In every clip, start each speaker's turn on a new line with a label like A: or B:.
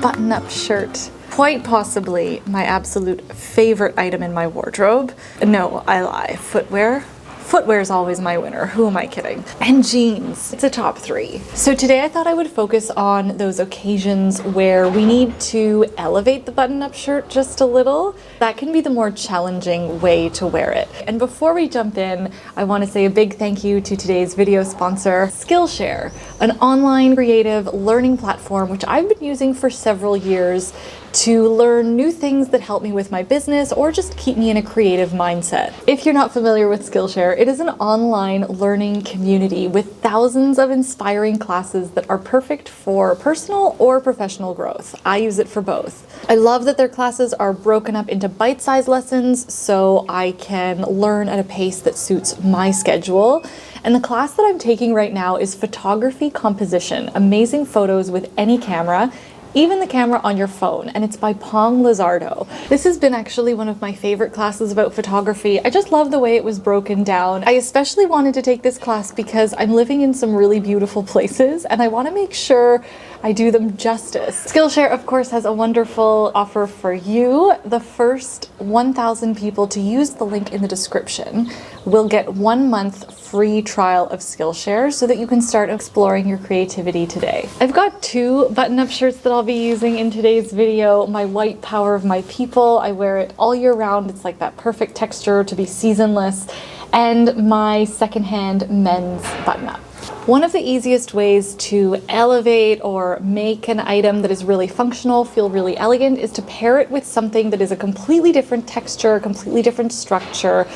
A: button-up shirt. Quite possibly my absolute favorite item in my wardrobe. No, I lie. Footwear. Footwear is always my winner. Who am I kidding? And jeans. It's a top 3. So today I thought I would focus on those occasions where we need to elevate the button-up shirt just a little. That can be the more challenging way to wear it. And before we jump in, I want to say a big thank you to today's video sponsor, Skillshare, an online creative learning platform which I've been using for several years to learn new things that help me with my business or just keep me in a creative mindset. If you're not familiar with Skillshare, it is an online learning community with thousands of inspiring classes that are perfect for personal or professional growth. I use it for both. I love that their classes are broken up into bite-sized lessons so I can learn at a pace that suits my schedule. And the class that I'm taking right now is photography composition, amazing photos with any camera, even the camera on your phone, and it's by Pong Lizardo. This has been actually one of my favorite classes about photography. I just love the way it was broken down. I especially wanted to take this class because I'm living in some really beautiful places and I want to make sure I do them justice. Skillshare, of course, has a wonderful offer for you. The first 1,000 people to use the link in the description will get 1 month free trial of Skillshare so that you can start exploring your creativity today. I've got 2 button-up shirts that I'll be using in today's video. My white Power of My People, I wear it all year round. It's like that perfect texture to be seasonless. And my secondhand men's button-up. One of the easiest ways to elevate or make an item that is really functional feel really elegant is to pair it with something that is a completely different texture, completely different structure.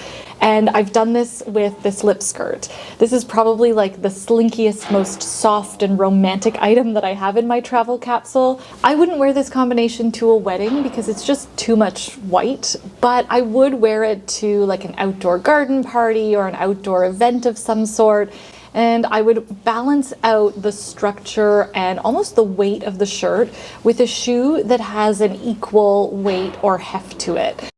A: And I've done this with this lip skirt. This is probably like the slinkiest, most soft and romantic item that I have in my travel capsule. I wouldn't wear this combination to a wedding because it's just too much white, but I would wear it to like an outdoor garden party or an outdoor event of some sort. And I would balance out the structure and almost the weight of the shirt with a shoe that has an equal weight or heft to it.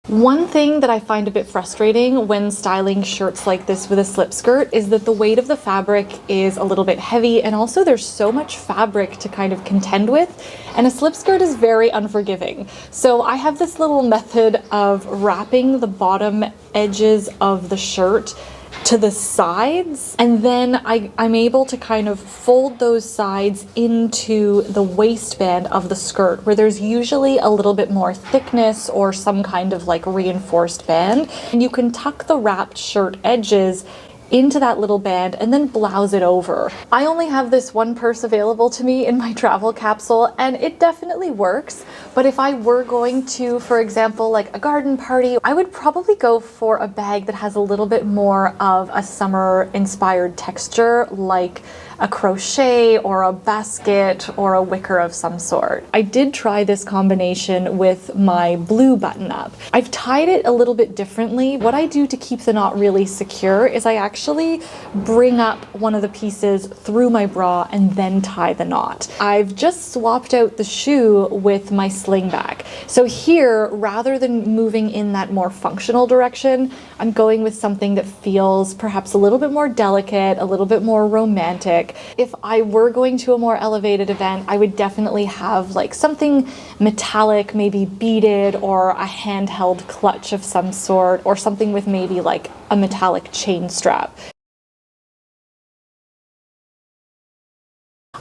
A: One thing that I find a bit frustrating when styling shirts like this with a slip skirt is that the weight of the fabric is a little bit heavy, and also there's so much fabric to kind of contend with, and a slip skirt is very unforgiving. So I have this little method of wrapping the bottom edges of the shirt to the sides, and then I'm able to kind of fold those sides into the waistband of the skirt, where there's usually a little bit more thickness or some kind of like reinforced band, and you can tuck the wrapped shirt edges into that little band and then blouse it over. I only have this one purse available to me in my travel capsule and it definitely works, but if I were going to, for example, like a garden party, I would probably go for a bag that has a little bit more of a summer inspired texture, like a crochet or a basket or a wicker of some sort. I did try this combination with my blue button-up. I've tied it a little bit differently. What I do to keep the knot really secure is I actually bring up one of the pieces through my bra and then tie the knot. I've just swapped out the shoe with my sling bag. So here, rather than moving in that more functional direction, I'm going with something that feels perhaps a little bit more delicate, a little bit more romantic. If I were going to a more elevated event, I would definitely have like something metallic, maybe beaded, or a handheld clutch of some sort, or something with maybe like a metallic chain strap.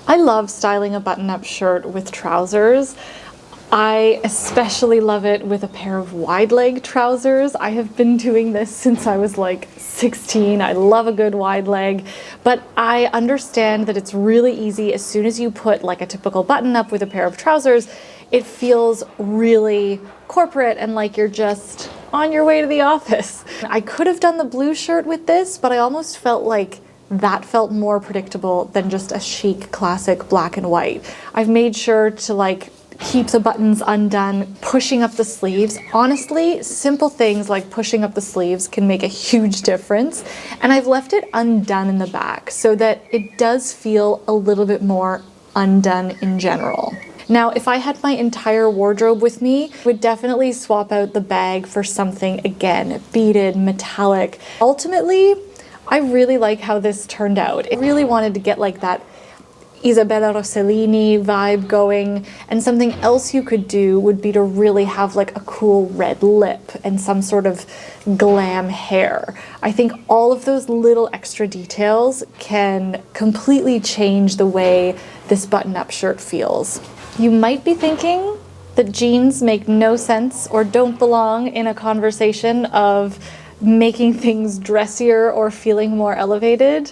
A: I love styling a button-up shirt with trousers. I especially love it with a pair of wide leg trousers. I have been doing this since I was like 16. I love a good wide leg, but I understand that it's really easy as soon as you put like a typical button up with a pair of trousers, it feels really corporate and like you're just on your way to the office. I could have done the blue shirt with this, but I almost felt like that felt more predictable than just a chic classic black and white. I've made sure to like keep the buttons undone, pushing up the sleeves. Honestly, simple things like pushing up the sleeves can make a huge difference. And I've left it undone in the back so that it does feel a little bit more undone in general. Now, if I had my entire wardrobe with me, I would definitely swap out the bag for something, again, beaded, metallic. Ultimately, I really like how this turned out. I really wanted to get like that Isabella Rossellini vibe going, and something else you could do would be to really have like a cool red lip and some sort of glam hair. I think all of those little extra details can completely change the way this button-up shirt feels. You might be thinking that jeans make no sense or don't belong in a conversation of making things dressier or feeling more elevated,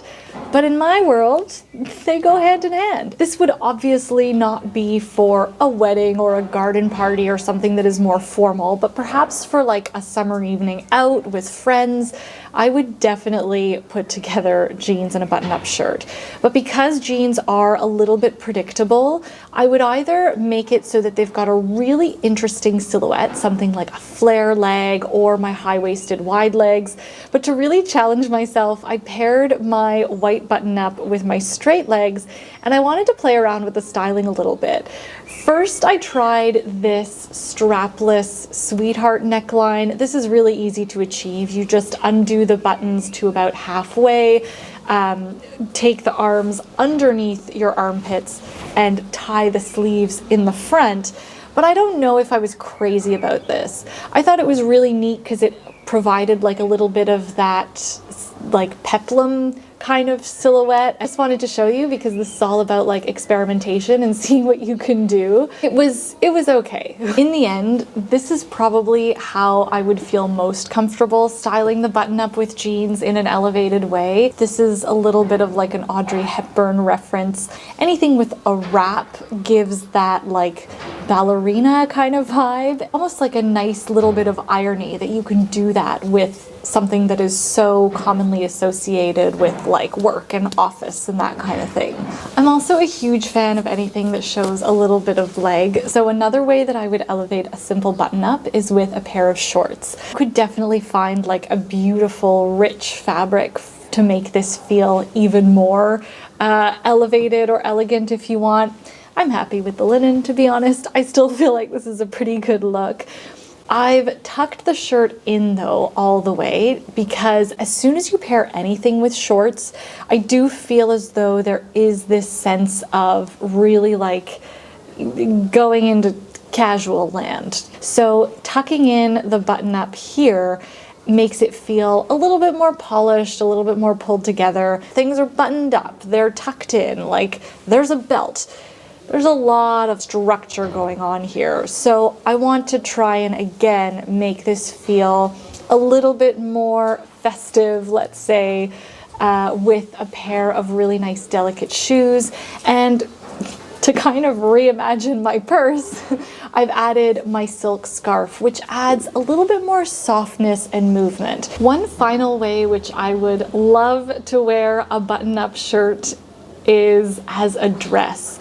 A: but in my world, they go hand in hand. This would obviously not be for a wedding or a garden party or something that is more formal, but perhaps for like a summer evening out with friends, I would definitely put together jeans and a button-up shirt. But because jeans are a little bit predictable, I would either make it so that they've got a really interesting silhouette, something like a flare leg or my high-waisted wide legs. But to really challenge myself, I paired my white button-up with my straight legs, and I wanted to play around with the styling a little bit. First, I tried this strapless sweetheart neckline. This is really easy to achieve. You just undo the buttons to about halfway, take the arms underneath your armpits, and tie the sleeves in the front. But I don't know if I was crazy about this. I thought it was really neat because it provided like a little bit of that like peplum kind of silhouette. I just wanted to show you because this is all about like experimentation and seeing what you can do. It was okay. In the end, this is probably how I would feel most comfortable styling the button up with jeans in an elevated way. This is a little bit of like an Audrey Hepburn reference. Anything with a wrap gives that like ballerina kind of vibe. Almost like a nice little bit of irony that you can do that with something that is so commonly associated with like work and office and that kind of thing. I'm also a huge fan of anything that shows a little bit of leg. So another way that I would elevate a simple button up is with a pair of shorts. You could definitely find like a beautiful rich fabric to make this feel even more elevated or elegant if you want. I'm happy with the linen, to be honest. I still feel like this is a pretty good look. I've tucked the shirt in though all the way because as soon as you pair anything with shorts, I do feel as though there is this sense of really like going into casual land. So tucking in the button up here makes it feel a little bit more polished, a little bit more pulled together. Things are buttoned up, they're tucked in, like there's a belt. There's a lot of structure going on here, so I want to try and again make this feel a little bit more festive, let's say, with a pair of really nice delicate shoes. And to kind of reimagine my purse, I've added my silk scarf, which adds a little bit more softness and movement. One final way which I would love to wear a button-up shirt is as a dress.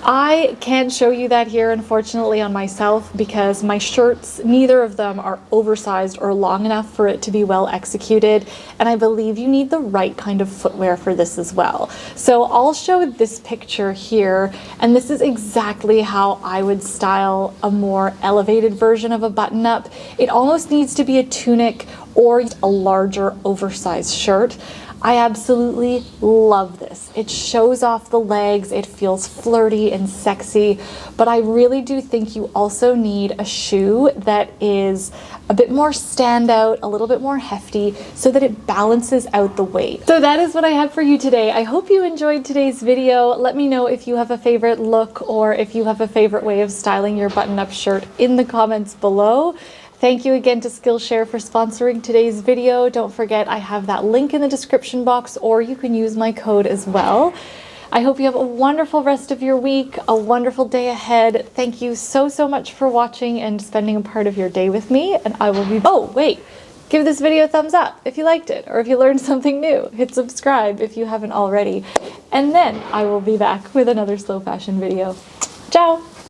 A: I can't show you that here, unfortunately, on myself because my shirts, neither of them are oversized or long enough for it to be well executed, and I believe you need the right kind of footwear for this as well. So I'll show this picture here, and this is exactly how I would style a more elevated version of a button-up. It almost needs to be a tunic or a larger oversized shirt. I absolutely love this. It shows off the legs, it feels flirty and sexy, but I really do think you also need a shoe that is a bit more standout, a little bit more hefty, so that it balances out the weight. So that is what I have for you today. I hope you enjoyed today's video. Let me know if you have a favorite look or if you have a favorite way of styling your button-up shirt in the comments below. Thank you again to Skillshare for sponsoring today's video. Don't forget I have that link in the description box, or you can use my code as well. I hope you have a wonderful rest of your week, a wonderful day ahead. Thank you so much for watching and spending a part of your day with me, and I will be— oh wait, give this video a thumbs up if you liked it or if you learned something new. Hit subscribe if you haven't already, and then I will be back with another slow fashion video. Ciao!